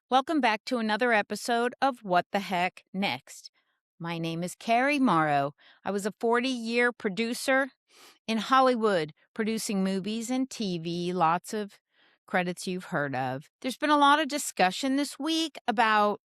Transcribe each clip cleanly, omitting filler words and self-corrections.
Welcome back to another episode of What the Heck Next. My name is Carrie Morrow. I was a 40-year producer in Hollywood, producing movies and TV, lots of credits you've heard of. There's been a lot of discussion this week about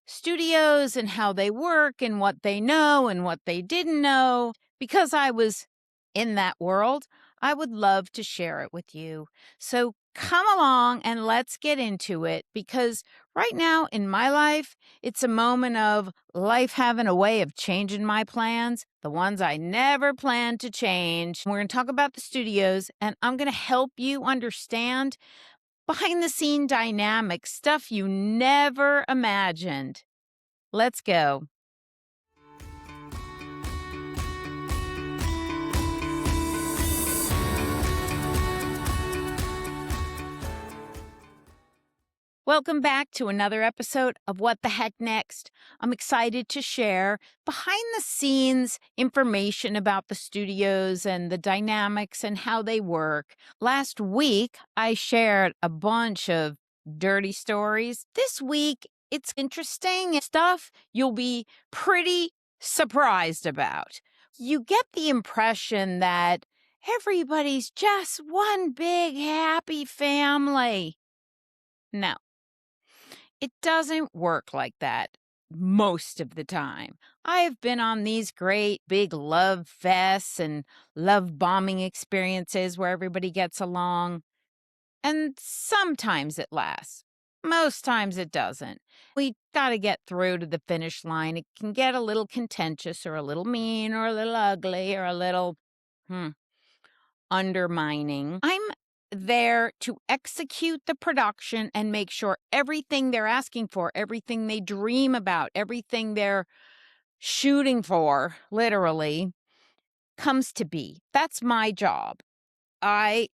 studios and how they work and what they know and what they didn't know. Because I was in that world, I would love to share it with you. So come along and let's get into it, because right now in my life, it's a moment of life having a way of changing my plans, the ones I never planned to change. We're going to talk about the studios, and I'm going to help you understand behind the scene dynamics, stuff you never imagined. Let's go. Welcome back to another episode of What the Heck Next. I'm excited to share behind the scenes information about the studios and the dynamics and how they work. Last week, I shared a bunch of dirty stories. This week, it's interesting stuff you'll be pretty surprised about. You get the impression that everybody's just one big happy family. No. It doesn't work like that most of the time. I have been on these great big love fests and love bombing experiences where everybody gets along, and sometimes it lasts. Most times it doesn't. We got to get through to the finish line. It can get a little contentious or a little mean or a little ugly or a little undermining. I'm there to execute the production and make sure everything they're asking for, everything they dream about, everything they're shooting for, literally, comes to be. That's my job. I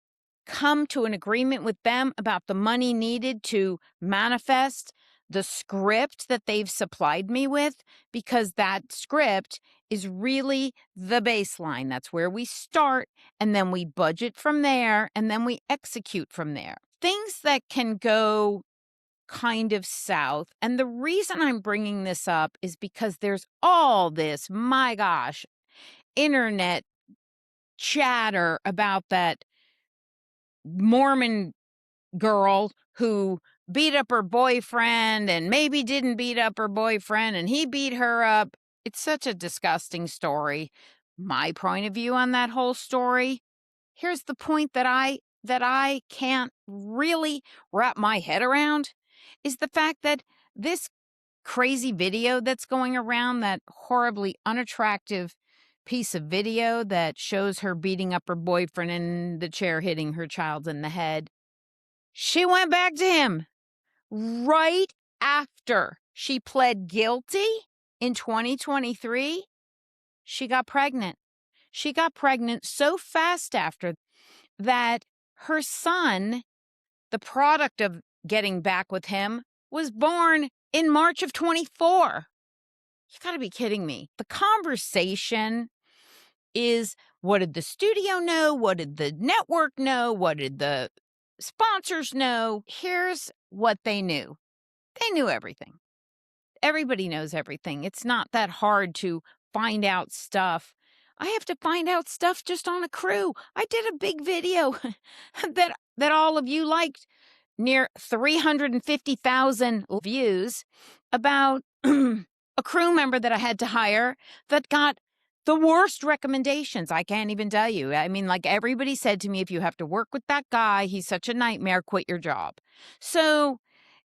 come to an agreement with them about the money needed to manifest the script that they've supplied me with, because that script is really the baseline. That's where we start, and then we budget from there, and then we execute from there. Things that can go kind of south. And the reason I'm bringing this up is because there's all this, my gosh, internet chatter about that Mormon girl who beat up her boyfriend and maybe didn't beat up her boyfriend and he beat her up. It's such a disgusting story. My point of view on that whole story, here's the point that I can't really wrap my head around, is the fact that this crazy video that's going around, that horribly unattractive piece of video that shows her beating up her boyfriend and the chair hitting her child in the head, she went back to him right after she pled guilty in 2023. She got pregnant. She got pregnant so fast after that her son, the product of getting back with him, was born in March of 24. You got to be kidding me. The conversation is, what did the studio know? What did the network know? What did the sponsors know? Here's what they knew. They knew everything. Everybody knows everything. It's not that hard to find out stuff. I have to find out stuff just on a crew. I did a big video that all of you liked, near 350,000 views, about a crew member that I had to hire that got the worst recommendations. I can't even tell you. I mean, like, everybody said to me, if you have to work with that guy, he's such a nightmare, quit your job. So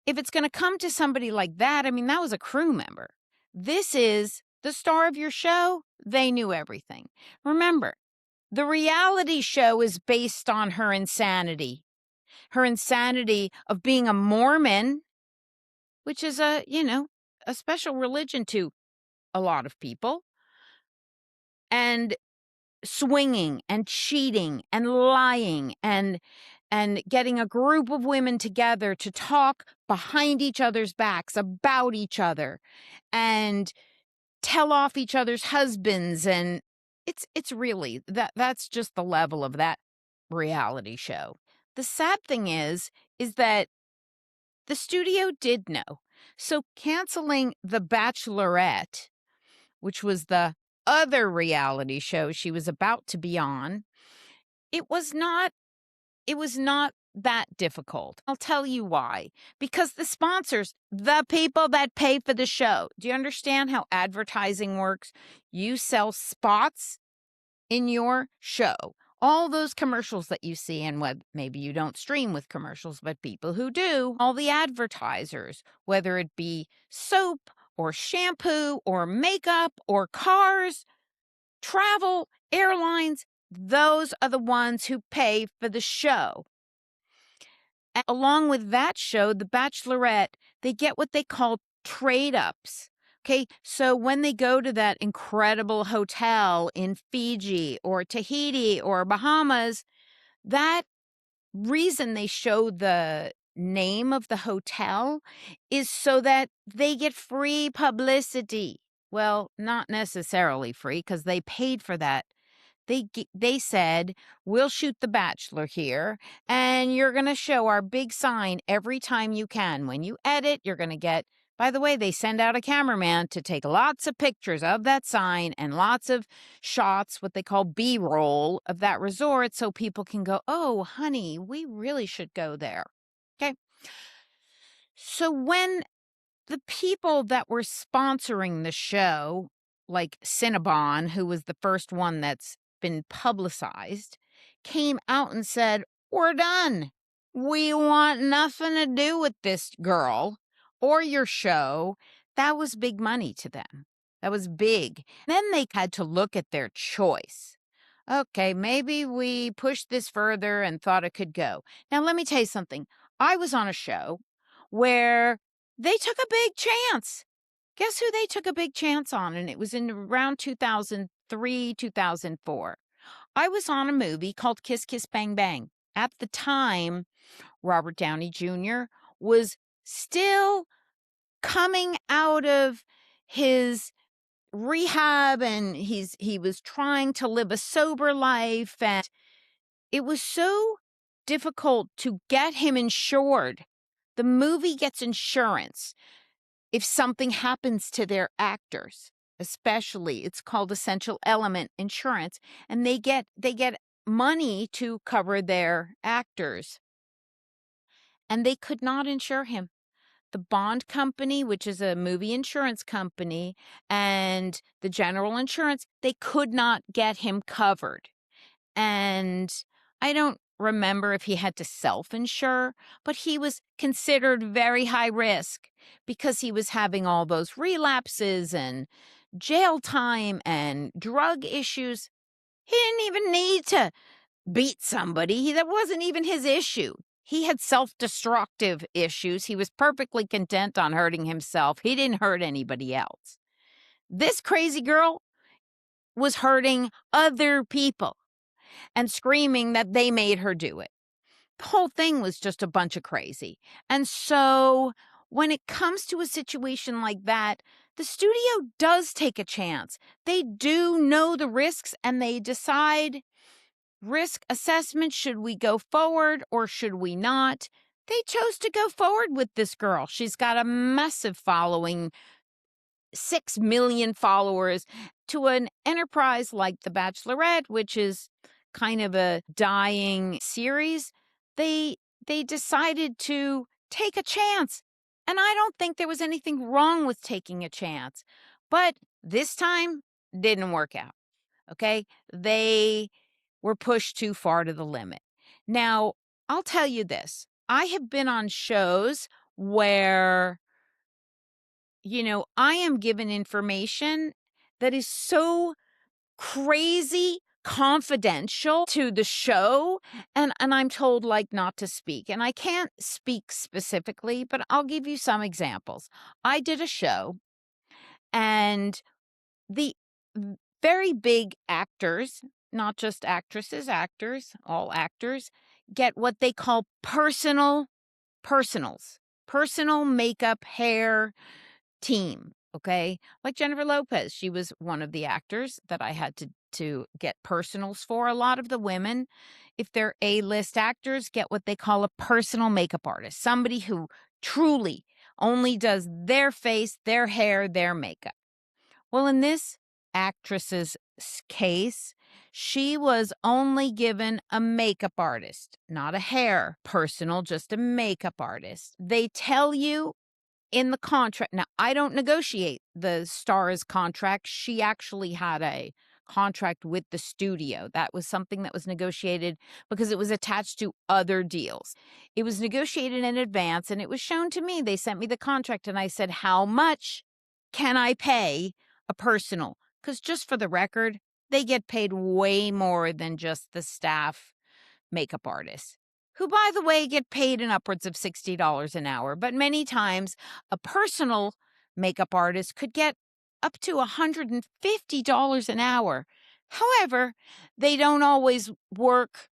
if it's going to come to somebody like that, I mean, that was a crew member. This is the star of your show. They knew everything. Remember, the reality show is based on her insanity of being a Mormon, which is a special religion to a lot of people, and swinging and cheating and lying and getting a group of women together to talk behind each other's backs about each other and tell off each other's husbands. And it's really that's just the level of that reality show. The sad thing is that The studio did know. So canceling The Bachelorette, which was the other reality show she was about to be on, it was not that difficult. I'll tell you why. Because the sponsors, the people that pay for the show, do you understand how advertising works? You sell spots in your show. All those commercials that you see, and maybe you don't stream with commercials, but people who do, all the advertisers, whether it be soap or shampoo or makeup or cars, travel, airlines, those are the ones who pay for the show. And along with that show, The Bachelorette, they get what they call trade ups. Okay, so when they go to that incredible hotel in Fiji or Tahiti or Bahamas, that reason they show the name of the hotel is so that they get free publicity. Well, not necessarily free because they paid for that. They said, "We'll shoot The Bachelor here, and you're gonna show our big sign every time you can. When you edit, you're gonna get." By the way, they send out a cameraman to take lots of pictures of that sign and lots of shots, what they call B-roll, of that resort so people can go, "Oh, honey, we really should go there." Okay. So when the people that were sponsoring the show, like Cinnabon, who was the first one that's been publicized, came out and said, "We're done. We want nothing to do with this girl or your show." That was big money to them. That was big. Then they had to look at their choice. Okay, maybe we pushed this further and thought it could go. Now, let me tell you something. I was on a show where they took a big chance. Guess who they took a big chance on? And it was in around 2003, 2004. I was on a movie called Kiss Kiss Bang Bang. At the time, Robert Downey Jr. was still coming out of his rehab, and he was trying to live a sober life, and it was so difficult to get him insured. The movie gets insurance if something happens to their actors, especially. It's called essential element insurance, and they get money to cover their actors. And they could not insure him. The bond company, which is a movie insurance company, and the general insurance, they could not get him covered. And I don't remember if he had to self-insure, but he was considered very high risk because he was having all those relapses and jail time and drug issues. He didn't even need to beat somebody. That wasn't even his issue. He had self-destructive issues. He was perfectly content on hurting himself. He didn't hurt anybody else. This crazy girl was hurting other people and screaming that they made her do it. The whole thing was just a bunch of crazy. And so when it comes to a situation like that, the studio does take a chance. They do know the risks and they decide risk assessment. Should we go forward or should we not? They chose to go forward with this girl. She's got a massive following, 6 million followers, to an enterprise like The Bachelorette, which is kind of a dying series. They decided to take a chance. And I don't think there was anything wrong with taking a chance. But this time didn't work out. Okay? They were pushed too far to the limit. Now, I'll tell you this. I have been on shows where I am given information that is so crazy confidential to the show, and I'm told, like, not to speak. And I can't speak specifically, but I'll give you some examples. I did a show, and the very big actors, not just actresses, actors, all actors, get what they call personals, personal makeup, hair team. Okay. Like Jennifer Lopez, she was one of the actors that I had to get personals for. A lot of the women, if they're A-list actors, get what they call a personal makeup artist, somebody who truly only does their face, their hair, their makeup. Well, in this actress's case, she was only given a makeup artist, not a hair personal, just a makeup artist. They tell you in the contract. Now, I don't negotiate the star's contract. She actually had a contract with the studio. That was something that was negotiated because it was attached to other deals. It was negotiated in advance and it was shown to me. They sent me the contract and I said, "How much can I pay a personal?" Because just for the record, they get paid way more than just the staff makeup artists, who, by the way, get paid in upwards of $60 an hour. But many times, a personal makeup artist could get up to $150 an hour. However, they don't always work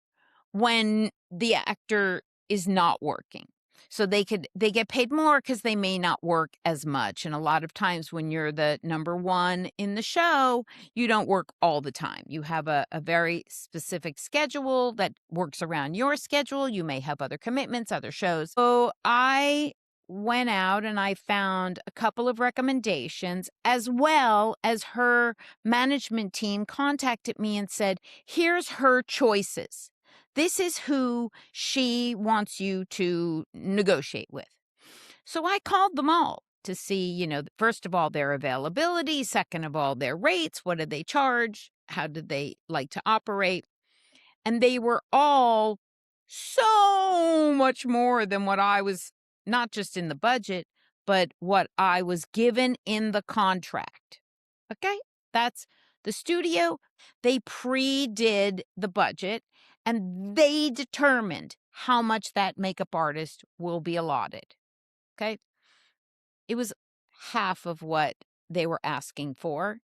when the actor is not working. So they get paid more because they may not work as much. And a lot of times when you're the number one in the show, you don't work all the time. You have a very specific schedule that works around your schedule. You may have other commitments, other shows. So I went out and I found a couple of recommendations, as well as her management team contacted me and said, "Here's her choices. This is who she wants you to negotiate with." So I called them all to see, first of all, their availability, second of all, their rates, what did they charge, how did they like to operate? And they were all so much more than what I was, not just in the budget, but what I was given in the contract. Okay? That's the studio. They pre-did the budget and they determined how much that makeup artist will be allotted. Okay? It was half of what they were asking for.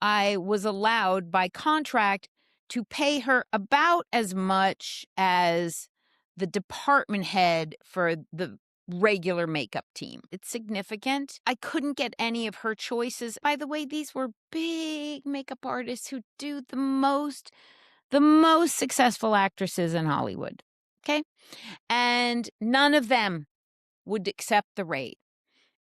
I was allowed by contract to pay her about as much as the department head for the regular makeup team. It's significant. I couldn't get any of her choices. By the way, these were big makeup artists who do the most successful actresses in Hollywood. Okay? And none of them would accept the rate.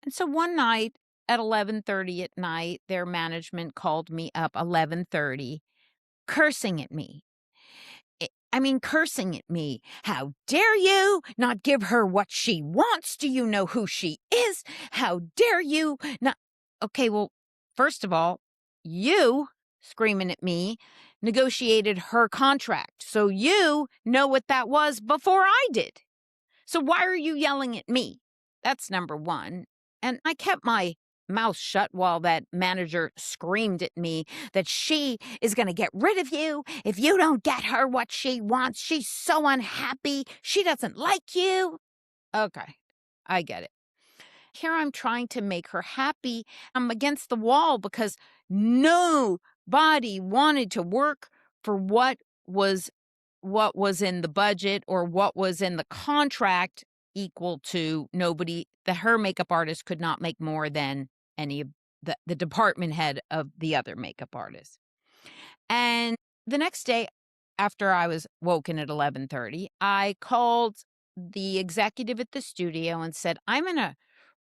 And so one night at 11:30 at night, their management called me up 11:30, cursing at me. Cursing at me. "How dare you not give her what she wants? Do you know who she is? How dare you not?" Okay, well, first of all, you, screaming at me, negotiated her contract. So you know what that was before I did. So why are you yelling at me? That's number one. And I kept my mouth shut while that manager screamed at me that she is going to get rid of you if you don't get her what she wants. She's so unhappy. She doesn't like you. Okay, I get it. Here I'm trying to make her happy. I'm against the wall because nobody wanted to work for what was in the budget or what was in the contract, equal to her makeup artist could not make more than any of the department head of the other makeup artist. And the next day, after I was woken at 11:30, I called the executive at the studio and said, "I'm in a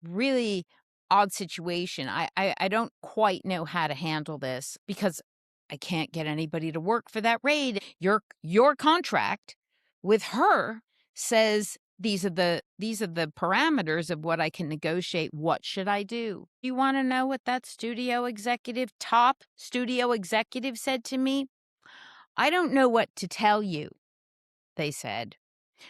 really odd situation. I don't quite know how to handle this because I can't get anybody to work for that rate. Your contract with her says these are the parameters of what I can negotiate. What should I do?" You want to know what that top studio executive said to me? "I don't know what to tell you," they said,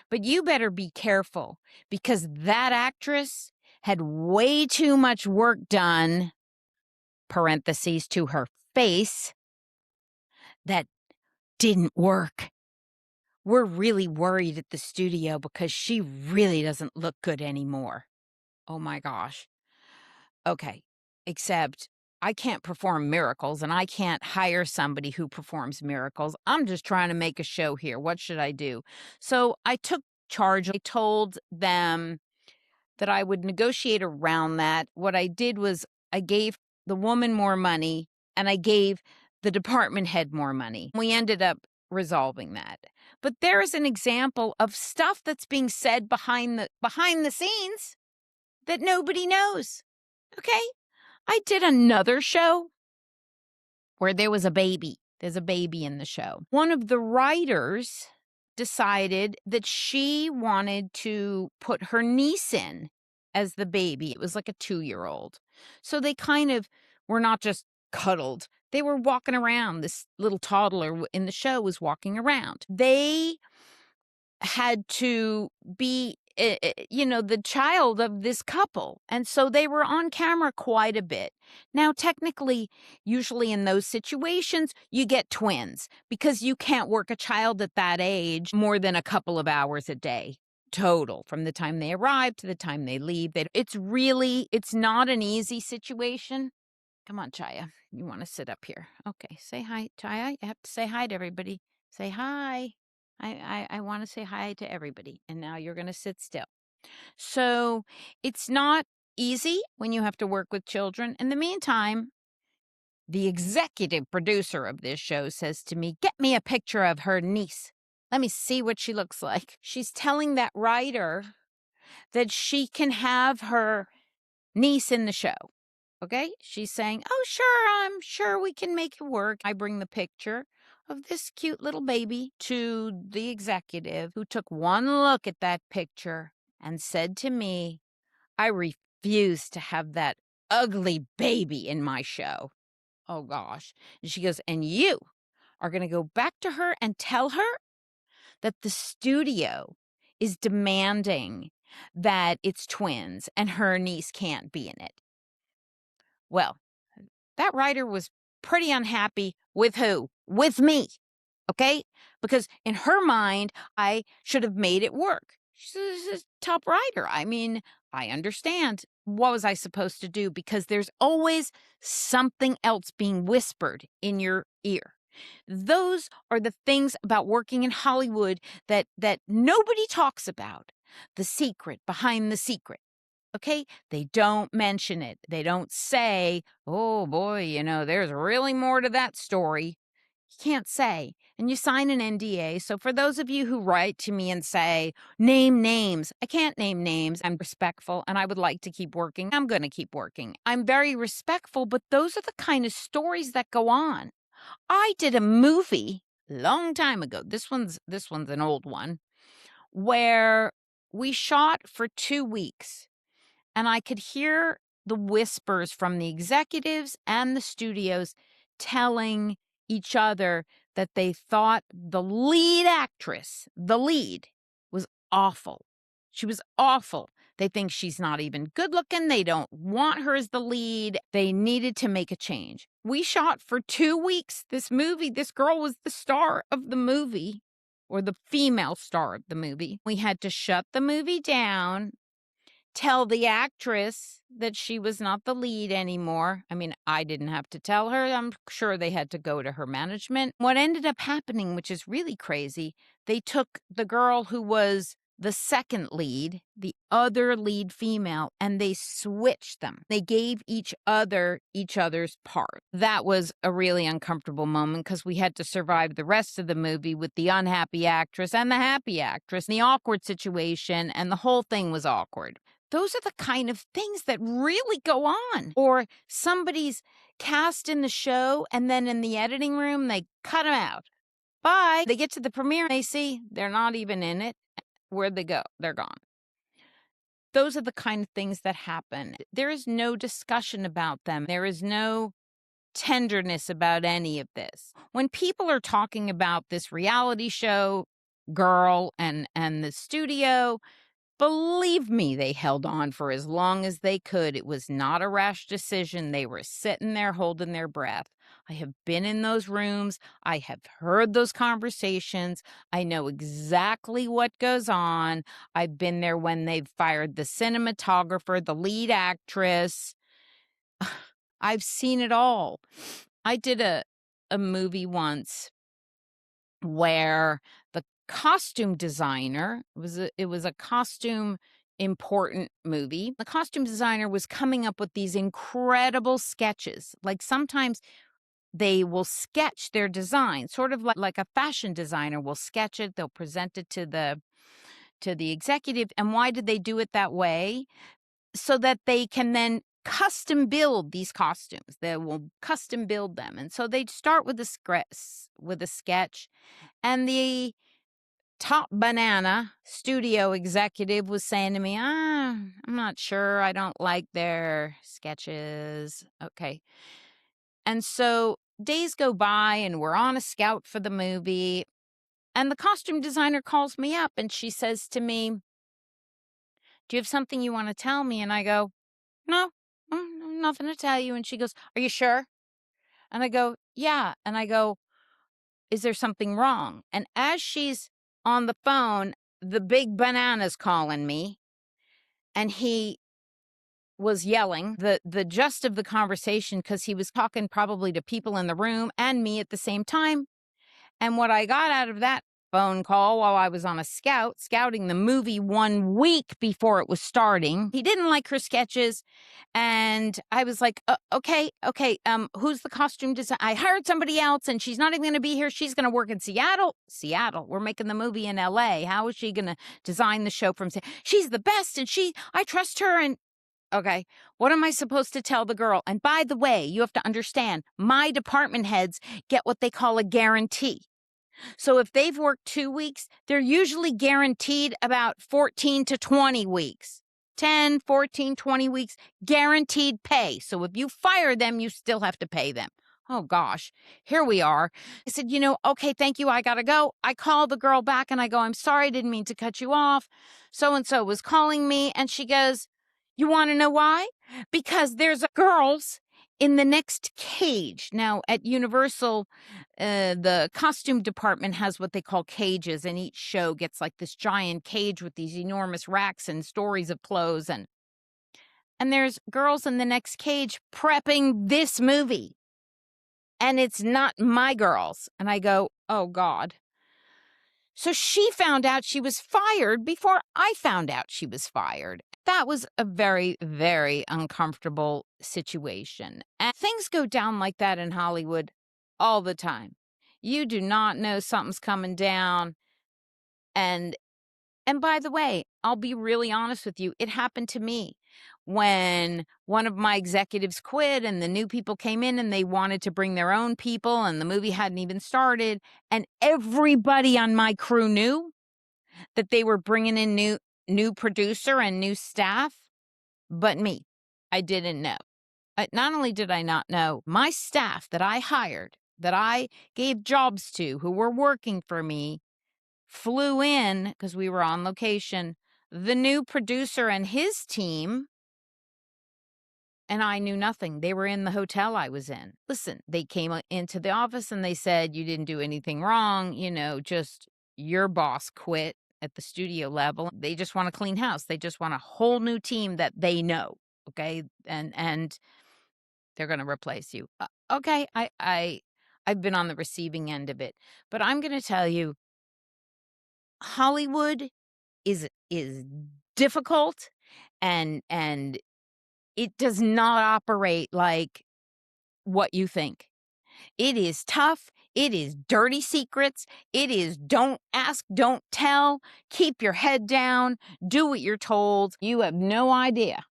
"but you better be careful because that actress had way too much work done," parentheses, "to her face that didn't work. We're really worried at the studio because she really doesn't look good anymore." Oh my gosh. Okay. Except I can't perform miracles and I can't hire somebody who performs miracles. I'm just trying to make a show here. What should I do? So I took charge. I told them that I would negotiate around that. What I did was I gave the woman more money and I gave the department head more money. We ended up resolving that. But there is an example of stuff that's being said behind the scenes that nobody knows. Okay? I did another show where there was a baby. There's a baby in the show. One of the writers decided that she wanted to put her niece in as the baby. It was like a 2-year-old. So they kind of were not just cuddled. They were walking around. This little toddler in the show was walking around. They had to be the child of this couple, and so they were on camera quite a bit. Now technically, usually in those situations you get twins because you can't work a child at that age more than a couple of hours a day total from the time they arrive to the time they leave. It's not an easy situation. Come on, Chaya, you want to sit up here? Okay, say hi, Chaya. You have to say hi to everybody. Say hi. I want to say hi to everybody. And now you're going to sit still. So it's not easy when you have to work with children. In the meantime, the executive producer of this show says to me, "Get me a picture of her niece. Let me see what she looks like." She's telling that writer that she can have her niece in the show. Okay? She's saying, "Oh, sure, I'm sure we can make it work." I bring the picture of this cute little baby to the executive, who took one look at that picture and said to me, "I refuse to have that ugly baby in my show." Oh, gosh. And she goes, "And you are going to go back to her and tell her that the studio is demanding that it's twins and her niece can't be in it." Well, that writer was pretty unhappy with who? With me. Okay? Because in her mind, I should have made it work. She's a top writer. I mean, I understand. What was I supposed to do? Because there's always something else being whispered in your ear. Those are the things about working in Hollywood that nobody talks about. The secret behind the secret. Okay? They don't mention it. They don't say, "Oh boy, there's really more to that story." You can't say. And you sign an NDA. So for those of you who write to me and say, "Name names," I can't name names. I'm respectful and I would like to keep working. I'm going to keep working. I'm very respectful, but those are the kind of stories that go on. I did a movie long time ago. This one's an old one, where we shot for 2 weeks. And I could hear the whispers from the executives and the studios telling each other that they thought the lead actress, the lead, was awful. She was awful. They think she's not even good looking. They don't want her as the lead. They needed to make a change. We shot for 2 weeks this movie. This girl was the star of the movie, or the female star of the movie. We had to shut the movie down, tell the actress that she was not the lead anymore. I mean, I didn't have to tell her. I'm sure they had to go to her management. What ended up happening, which is really crazy, they took the girl who was the second lead, the other lead female, and they switched them. They gave each other's part. That was a really uncomfortable moment because we had to survive the rest of the movie with the unhappy actress and the happy actress, the awkward situation, and the whole thing was awkward. Those are the kind of things that really go on. Or somebody's cast in the show, and then in the editing room, they cut them out. Bye. They get to the premiere, they see they're not even in it. Where'd they go? They're gone. Those are the kind of things that happen. There is no discussion about them. There is no tenderness about any of this. When people are talking about this reality show girl and the studio, believe me, they held on for as long as they could. It was not a rash decision. They were sitting there holding their breath. I have been in those rooms. I have heard those conversations. I know exactly what goes on. I've been there when they've fired the cinematographer, the lead actress. I've seen it all. I did a movie once where the costume designer it was a costume important movie. The costume designer was coming up with these incredible sketches. Like sometimes they will sketch their design, sort of like a fashion designer will sketch it. They'll present it to the executive. And why did they do it that way? so that they can then custom build these costumes. They will custom build them. And so they'd start with a sketch, and the top banana studio executive was saying to me, I'm not sure. I don't like their sketches. Okay. And so days go by and we're on a scout for the movie. And the costume designer calls me up and she says to me, do you have something you want to tell me? And I go, no, nothing to tell you. And she goes, are you sure? And I go, yeah. And I go, is there something wrong? And as she's on the phone, the big banana's calling me, and he was yelling the gist of the conversation because he was talking probably to people in the room and me at the same time. And what I got out of that phone call while I was on a scouting the movie 1 week before it was starting, he didn't like her sketches. And I was like, okay, who's the costume designer? I hired somebody else and she's not even going to be here. She's going to work in Seattle. We're making the movie in LA. How is she going to design the show from Seattle? She's the best and I trust her. And okay, what am I supposed to tell the girl? And by the way, you have to understand, my department heads get what they call a guarantee. So if they've worked 2 weeks, they're usually guaranteed about 14 to 20 weeks. 10, 14, 20 weeks, guaranteed pay. So if you fire them, you still have to pay them. Oh, gosh, here we are. I said, okay, thank you. I got to go. I call the girl back and I go, I'm sorry, I didn't mean to cut you off. So-and-so was calling me. And she goes, you want to know why? Because there's girls in the next cage. Now, at Universal, the costume department has what they call cages, and each show gets like this giant cage with these enormous racks and stories of clothes. And there's girls in the next cage prepping this movie. And it's not my girls. And I go, oh, God. So she found out she was fired before I found out she was fired. That was a very, very uncomfortable situation. And things go down like that in Hollywood all the time. You do not know something's coming down. And by the way, I'll be really honest with you. It happened to me when one of my executives quit and the new people came in and they wanted to bring their own people and the movie hadn't even started. And everybody on my crew knew that they were bringing in new producer and new staff, but me. I didn't know. Not only did I not know, my staff that I hired, that I gave jobs to, who were working for me, flew in because we were on location, the new producer and his team, and I knew nothing. They were in the hotel I was in. Listen, they came into the office and they said, you didn't do anything wrong, just your boss quit at the studio level. They just want a clean house. They just want a whole new team that they know, okay? And they're going to replace you. Okay, I've been on the receiving end of it. But I'm going to tell you, Hollywood is difficult, and it does not operate like what you think. It is tough. It is dirty secrets. It is don't ask, don't tell. Keep your head down. Do what you're told. You have no idea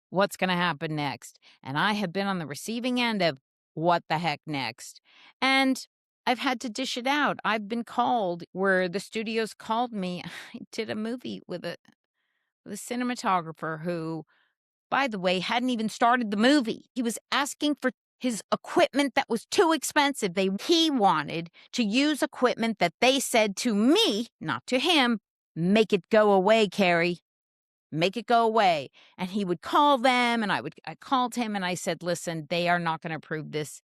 what's going to happen next. And I have been on the receiving end of what the heck next. And I've had to dish it out. I've been called where the studios called me. I did a movie with a cinematographer who, by the way, hadn't even started the movie. He was asking for his equipment that was too expensive. He wanted to use equipment that they said to me, not to him, make it go away, Carrie. Make it go away. And he would call them, and I called him and I said, listen, they are not going to approve this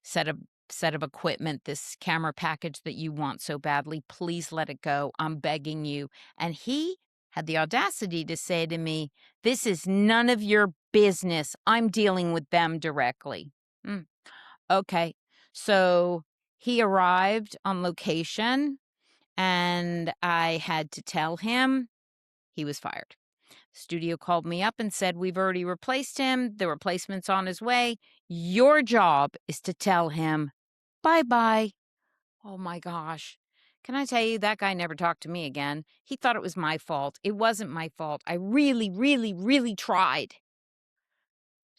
set of equipment, this camera package that you want so badly. Please let it go. I'm begging you. And he had the audacity to say to me, this is none of your business. I'm dealing with them directly. Okay. So he arrived on location and I had to tell him he was fired. Studio called me up and said, we've already replaced him. The replacement's on his way. Your job is to tell him bye-bye. Oh my gosh. Can I tell you, that guy never talked to me again. He thought it was my fault. It wasn't my fault. I really, really, really tried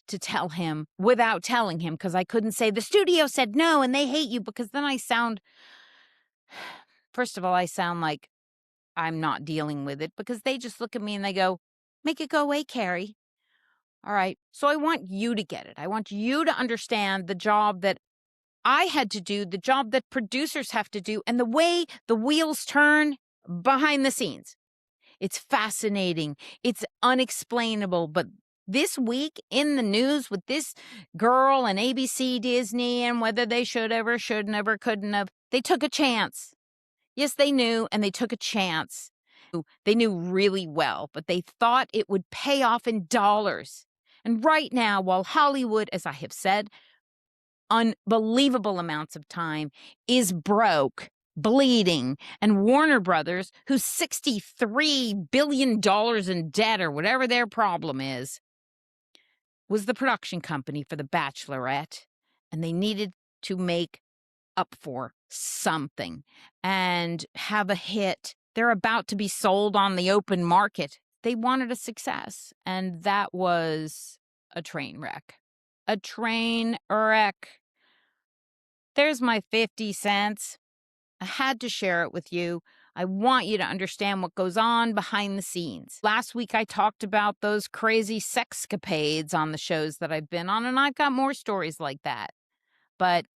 to tell him without telling him because I couldn't say, the studio said no and they hate you, because then I sound, first of all, I sound like I'm not dealing with it because they just look at me and they go, make it go away, Carrie. All right. So I want you to get it. I want you to understand the job that I had to do, the job that producers have to do, and the way the wheels turn behind the scenes. It's fascinating. It's unexplainable. But this week in the news with this girl and ABC, Disney, and whether they should ever, shouldn't ever, couldn't have, they took a chance. Yes, they knew, and they took a chance. They knew really well, but they thought it would pay off in dollars. And right now, while Hollywood, as I have said, unbelievable amounts of time, is broke, bleeding, and Warner Brothers, who's $63 billion in debt or whatever their problem is, was the production company for The Bachelorette, and they needed to make up for something and have a hit. They're about to be sold on the open market. They wanted a success, and that was a train wreck. A train wreck. There's my 50 cents. I had to share it with you. I want you to understand what goes on behind the scenes. Last week, I talked about those crazy sexcapades on the shows that I've been on, and I've got more stories like that. But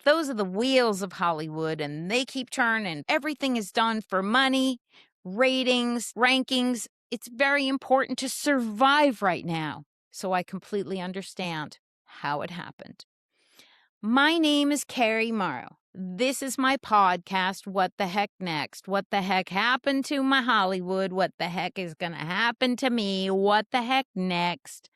those are the wheels of Hollywood, and they keep turning. Everything is done for money, ratings, rankings. It's very important to survive right now. So I completely understand how it happened. My name is Carrie Morrow. This is my podcast, What the Heck Next? What the heck happened to my Hollywood? What the heck is going to happen to me? What the heck next?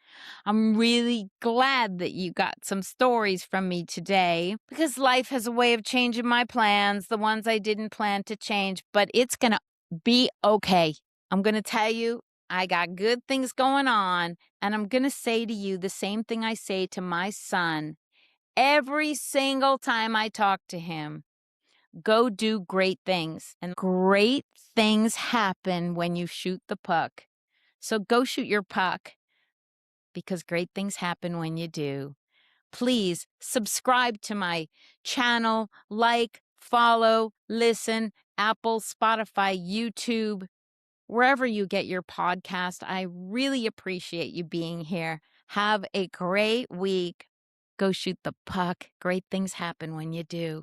I'm really glad that you got some stories from me today, because life has a way of changing my plans, the ones I didn't plan to change, but it's going to be okay. I'm going to tell you, I got good things going on, and I'm going to say to you the same thing I say to my son every single time I talk to him. Go do great things, and great things happen when you shoot the puck. So go shoot your puck, because great things happen when you do. Please subscribe to my channel, like, follow, listen, Apple, Spotify, YouTube, wherever you get your podcast. I really appreciate you being here. Have a great week. Go shoot the puck. Great things happen when you do.